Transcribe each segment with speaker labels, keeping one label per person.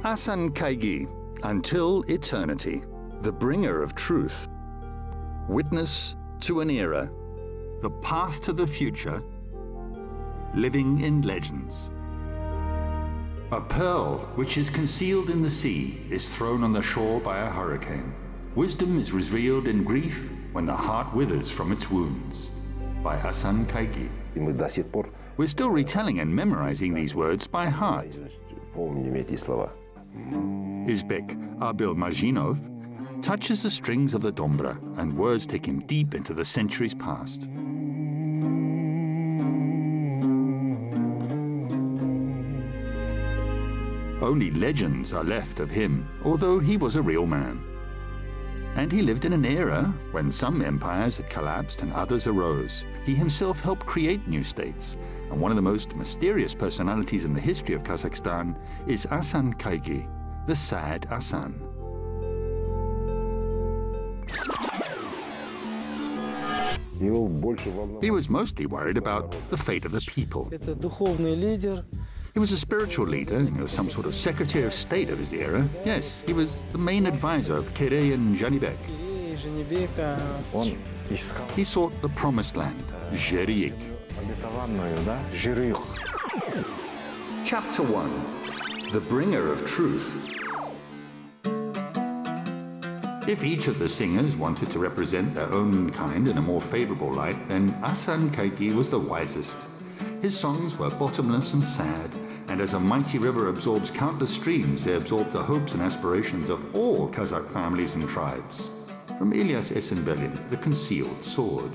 Speaker 1: Hasan Kaigi, until eternity, the bringer of truth, witness to an era, the path to the future, living in legends. A pearl which is concealed in the sea is thrown on the shore by a hurricane. Wisdom is revealed in grief when the heart withers from its wounds. By Hasan Kaigi. We're still retelling and memorizing these words by heart. Jibek Majinov touches the strings of the dombra, and words take him deep into the centuries past. Only legends are left of him, although he was a real man. And he lived in an era when some empires had collapsed and others arose. He himself helped create new states, and one of the most mysterious personalities in the history of Kazakhstan is Hasan Kaigi, the sad Hasan. He was mostly worried about the fate of the people. He was a spiritual leader, some sort of secretary of state of his era. Yes, he was the main advisor of Kere and Jibek. He sought the promised land, Jibek. Chapter 1, the bringer of truth. If each of the singers wanted to represent their own kind in a more favorable light, then Hasan Kaigi was the wisest. His songs were bottomless and sad, and as a mighty river absorbs countless streams, they absorbed the hopes and aspirations of all Kazakh families and tribes. From Ilyas Esenbelin, The Concealed Sword.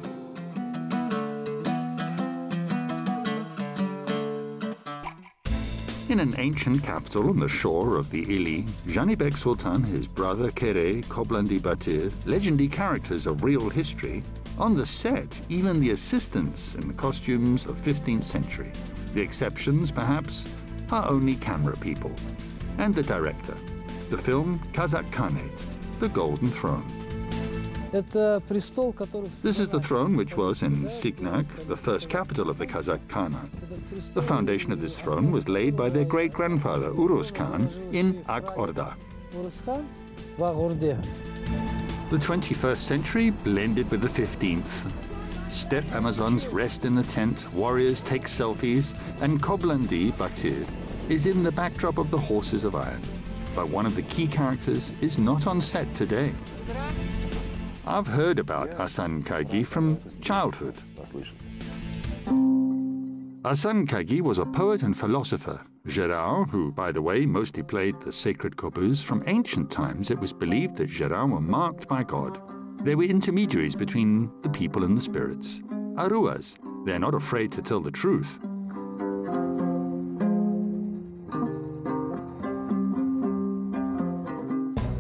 Speaker 1: In an ancient capital on the shore of the Ili, Janibek Sultan, his brother Kere, Koblandi Batir, legendary characters of real history. On the set, even the assistants in the costumes of 15th century. The exceptions, perhaps, are only camera people. And the director. The film Kazakh Khanate, The Golden Throne. This is the throne which was in Signak, the first capital of the Kazakh Khanate. The foundation of this throne was laid by their great-grandfather, Urus Khan, in Ak-Orda. The 21st century blended with the 15th. Steppe Amazons rest in the tent, warriors take selfies, and Koblandi Batir is in the backdrop of the Horses of Iron. But one of the key characters is not on set today. I've heard about Hasan Kaigi from childhood. Hasan Kaigi was a poet and philosopher. Gérard, who, by the way, mostly played the sacred kobuz, from ancient times it was believed that Gérard were marked by God. They were intermediaries between the people and the spirits. Aruas, they're not afraid to tell the truth.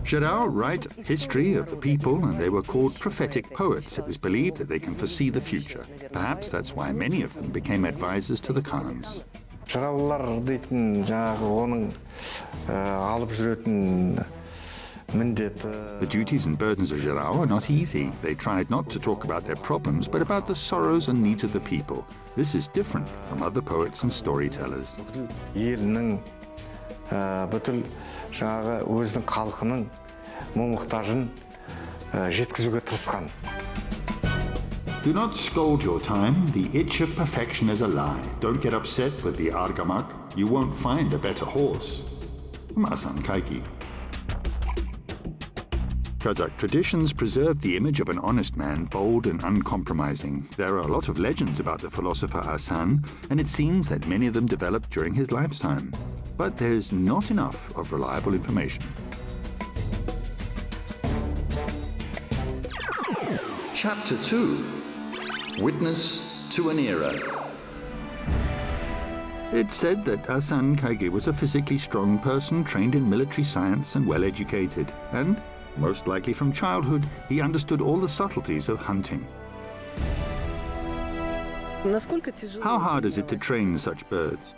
Speaker 1: Gérard write history of the people, and they were called prophetic poets. It was believed that they can foresee the future. Perhaps that's why many of them became advisors to the Khans. The duties and burdens of Gérard are not easy. They tried not to talk about their problems, but about the sorrows and needs of the people. This is different from other poets and storytellers. Do not scold your time. The itch of perfection is a lie. Don't get upset with the argamak. You won't find a better horse. From Hasan Kaigi. Kazakh traditions preserve the image of an honest man, bold and uncompromising. There are a lot of legends about the philosopher Hasan, and it seems that many of them developed during his lifetime. But there's not enough of reliable information. Chapter 2, Witness to an Era. It's said that Hasan Kaigi was a physically strong person, trained in military science and well-educated, and, most likely from childhood, he understood all the subtleties of hunting. How hard is it to train such birds?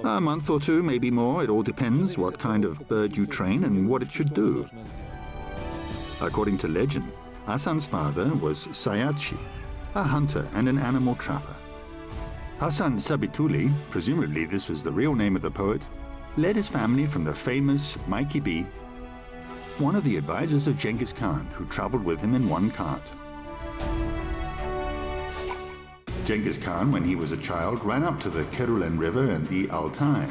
Speaker 1: A month or two, maybe more. It all depends what kind of bird you train and what it should do. According to legend, Hasan's father was Sayatchi, a hunter and an animal trapper. Hasan Sabituli, presumably this was the real name of the poet, led his family from the famous Mikey B, one of the advisors of Genghis Khan, who traveled with him in one cart. Genghis Khan, when he was a child, ran up to the Kerulen River and the Altai.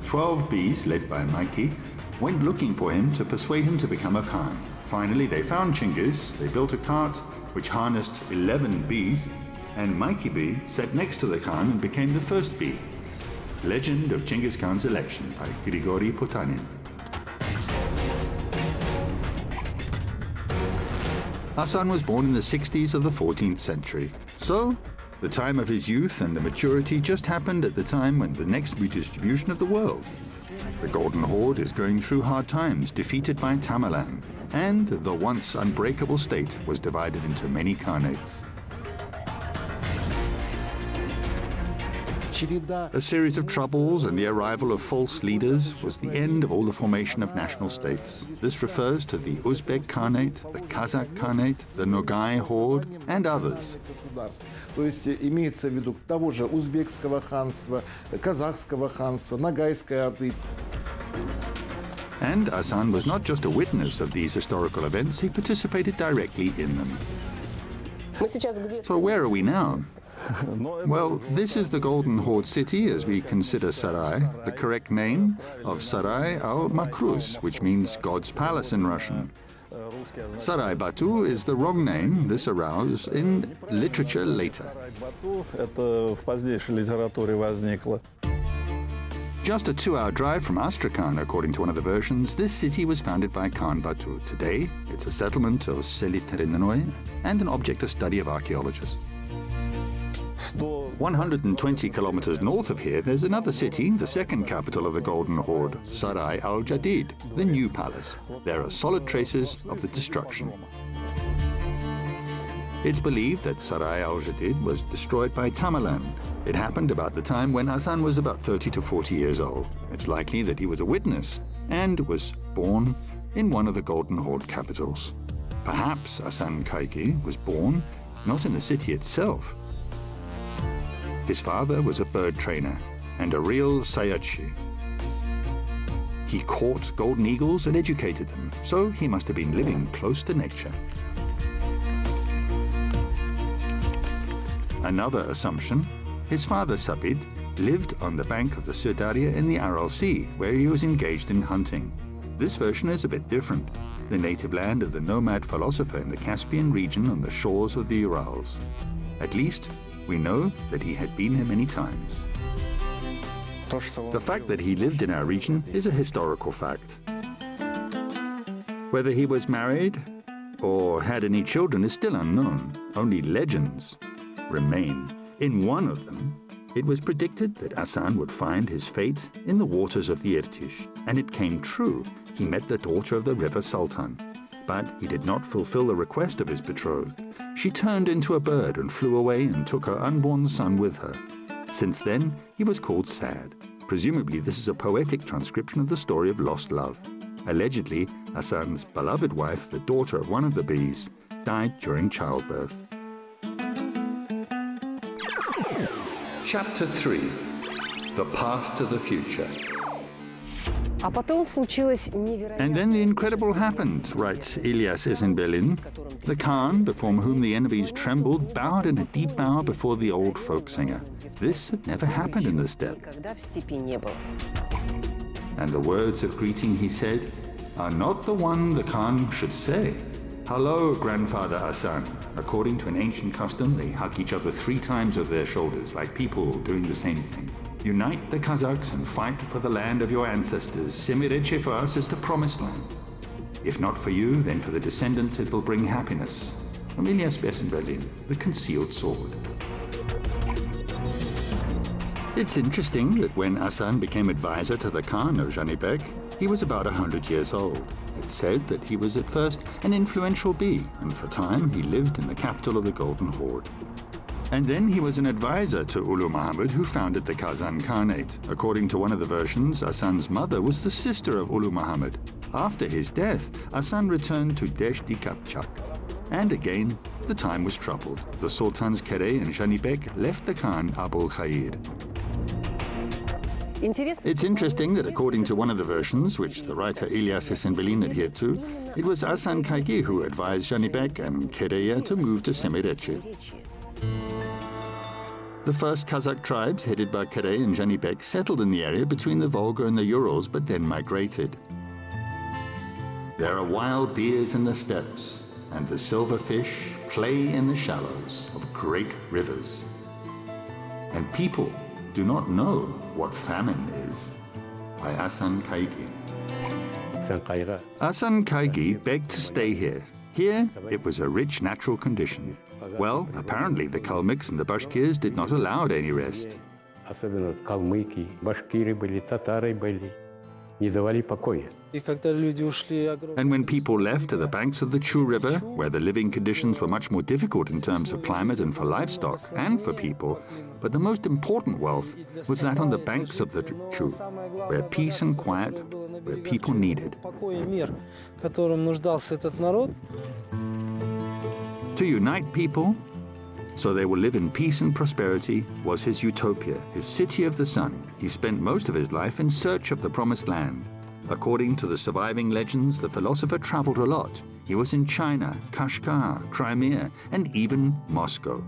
Speaker 1: 12 bees, led by Mikey, went looking for him to persuade him to become a Khan. Finally, they found Genghis, they built a cart which harnessed 11 bees, and Mikey Bee sat next to the Khan and became the first bee. Legend of Genghis Khan's election by Grigory Potanin. Hasan was born in the 60s of the 14th century. So, the time of his youth and the maturity just happened at the time when the next redistribution of the world. The Golden Horde is going through hard times, defeated by Tamerlane, and the once unbreakable state was divided into many khanates. A series of troubles and the arrival of false leaders was the end of all the formation of national states. This refers to the Uzbek Khanate, the Kazakh Khanate, the Nogai Horde, and others.
Speaker 2: То есть имеется в виду того же узбекского ханства, казахского ханства, ногайской орды.
Speaker 1: And Hasan was not just a witness of these historical events, he participated directly in them. So where are we now? Well, this is the Golden Horde city as we consider Sarai, the correct name of Sarai al-Makrus, which means God's palace in Russian. Sarai Batu is the wrong name. This arose in literature later. Just a 2-hour drive from Astrakhan, according to one of the versions, this city was founded by Khan Batu. Today, it's a settlement of Seliterenoi and an object of study of archaeologists. 120 kilometers north of here, there's another city, the second capital of the Golden Horde, Sarai al-Jadid, the new palace. There are solid traces of the destruction. It's believed that Sarai al-Jadid was destroyed by Tamerlane. It happened about the time when Hasan was about 30 to 40 years old. It's likely that he was a witness and was born in one of the Golden Horde capitals. Perhaps Hasan Kaigi was born not in the city itself. His father was a bird trainer and a real sayadchi. He caught golden eagles and educated them, so he must have been living close to nature. Another assumption, his father Sabit lived on the bank of the Sirdarya in the Aral Sea, where he was engaged in hunting. This version is a bit different, the native land of the nomad philosopher in the Caspian region on the shores of the Urals. At least, we know that he had been here many times. The fact that he lived in our region is a historical fact. Whether he was married or had any children is still unknown. Only legends remain. In one of them, it was predicted that Hasan would find his fate in the waters of the Irtish, and it came true. He met the daughter of the river Sultan. But he did not fulfill the request of his betrothed. She turned into a bird and flew away and took her unborn son with her. Since then, he was called Sad. Presumably, this is a poetic transcription of the story of lost love. Allegedly, Hasan's beloved wife, the daughter of one of the bees, died during childbirth. Chapter 3. The Path to the Future. And then the incredible happened, writes Ilyas Izinbelin. The Khan, before whom the enemies trembled, bowed in a deep bow before the old folk singer. This had never happened in the steppe. And the words of greeting he said are not the one the Khan should say. Hello, Grandfather Hasan. According to an ancient custom, they hug each other 3 times over their shoulders, like people doing the same thing. Unite the Kazakhs and fight for the land of your ancestors. Semireche for us is the promised land. If not for you, then for the descendants it will bring happiness. From Ilyas Izinbelin, The Concealed Sword. It's interesting that when Hasan became advisor to the Khan of Jibek, he was about 100 years old. It's said that he was at first an influential bee, and for a time he lived in the capital of the Golden Horde. And then he was an advisor to Ulu Muhammad, who founded the Kazan Khanate. According to one of the versions, Hasan's mother was the sister of Ulu Muhammad. After his death, Hasan returned to Deshti Kapchak. And again, the time was troubled. The Sultans Kere and Janibek left the Khan Abul Khair. It's interesting that according to one of the versions, which the writer Ilyas Esenbelin adhered to, it was Hasan Kaygi who advised Jibek and Kereya to move to Semirechye. The first Kazakh tribes, headed by Kereya and Jibek, settled in the area between the Volga and the Urals, but then migrated. There are wild deers in the steppes, and the silverfish play in the shallows of great rivers. And people do not know what famine is. By Hasan Kaygi. Hasan Kaygi begged to stay here. Here, it was a rich natural condition. Well, apparently the Kalmyks and the Bashkirs did not allow any rest. And when people left to the banks of the Chu River, where the living conditions were much more difficult in terms of climate and for livestock and for people, but the most important wealth was that on the banks of the Chu, where peace and quiet, where people needed. To unite people, so they will live in peace and prosperity, was his utopia, his city of the sun. He spent most of his life in search of the promised land. According to the surviving legends, the philosopher traveled a lot. He was in China, Kashgar, Crimea, and even Moscow.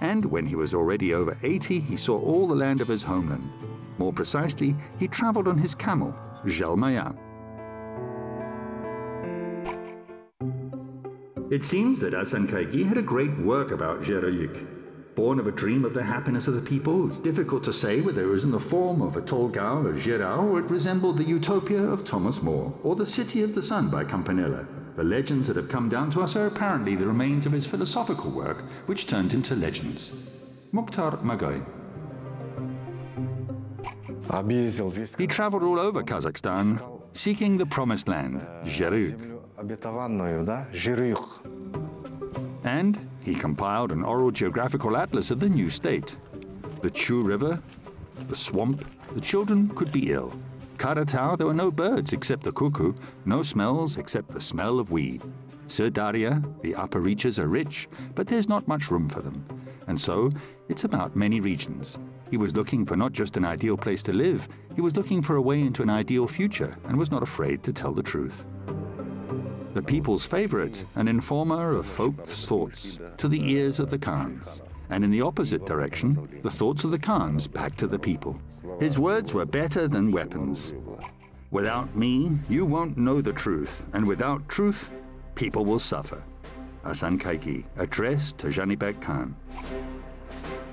Speaker 1: And when he was already over 80, he saw all the land of his homeland. More precisely, he traveled on his camel, Zhelmaya. It seems that Hasan Kaygi had a great work about Zheroyuk. Born of a dream of the happiness of the people, it's difficult to say whether it was in the form of a Tolgao or Gérard, or it resembled the utopia of Thomas More, or the City of the Sun by Campanella. The legends that have come down to us are apparently the remains of his philosophical work, which turned into legends. Mukhtar Magain. He traveled all over Kazakhstan, seeking the promised land, Zheroyuk. And he compiled an oral geographical atlas of the new state. The Chu River, the swamp, the children could be ill. Karatau, there were no birds except the cuckoo, no smells except the smell of weed. Sirdarya, the upper reaches are rich, but there's not much room for them. And so, it's about many regions. He was looking for not just an ideal place to live, he was looking for a way into an ideal future and was not afraid to tell the truth. The people's favorite, an informer of folk's thoughts to the ears of the Khans, and in the opposite direction, the thoughts of the Khans back to the people. His words were better than weapons. Without me, you won't know the truth, and without truth, people will suffer. Hasan Kaygi, addressed to Jibek Khan.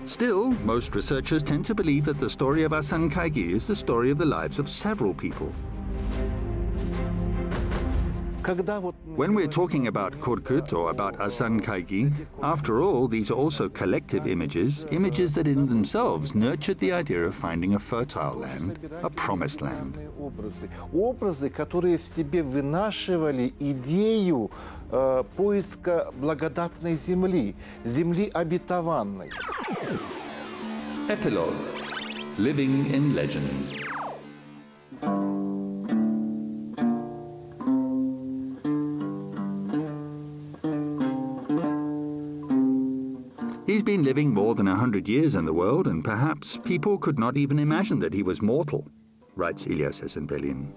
Speaker 1: Still, most researchers tend to believe that the story of Hasan Kaygi is the story of the lives of several people. When we're talking about Korkut or about Hasan Kaygi, after all, these are also collective images, images that in themselves nurtured the idea of finding a fertile land, a promised land.
Speaker 2: Образы, которые в себе вынашивали идею поиска благодатной земли, земли обетованной.
Speaker 1: Epilogue. Living in legend. He's been living more than 100 years in the world, and perhaps people could not even imagine that he was mortal, writes Ilyas Esenbelin.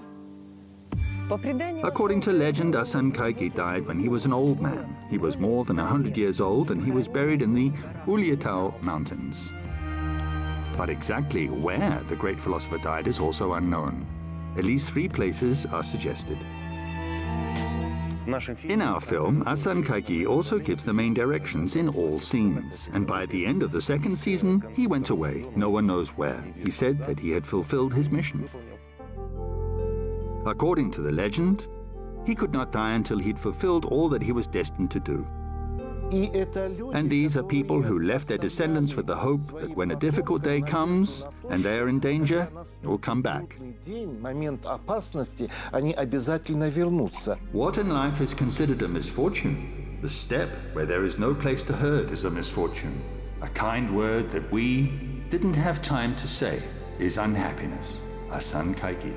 Speaker 1: According to legend, Hasan Kaygi died when he was an old man. He was more than 100 years old, and he was buried in the Uliatau Mountains. But exactly where the great philosopher died is also unknown. At least 3 places are suggested. In our film, Hasan Kaygi also gives the main directions in all scenes, and by the end of the 2nd season, he went away. No one knows where. He said that he had fulfilled his mission. According to the legend, he could not die until he'd fulfilled all that he was destined to do. And these are people who left their descendants with the hope that when a difficult day comes and they are in danger, they will come back. What in life is considered a misfortune? The steppe where there is no place to herd is a misfortune. A kind word that we didn't have time to say is unhappiness. Hasan Kaygi.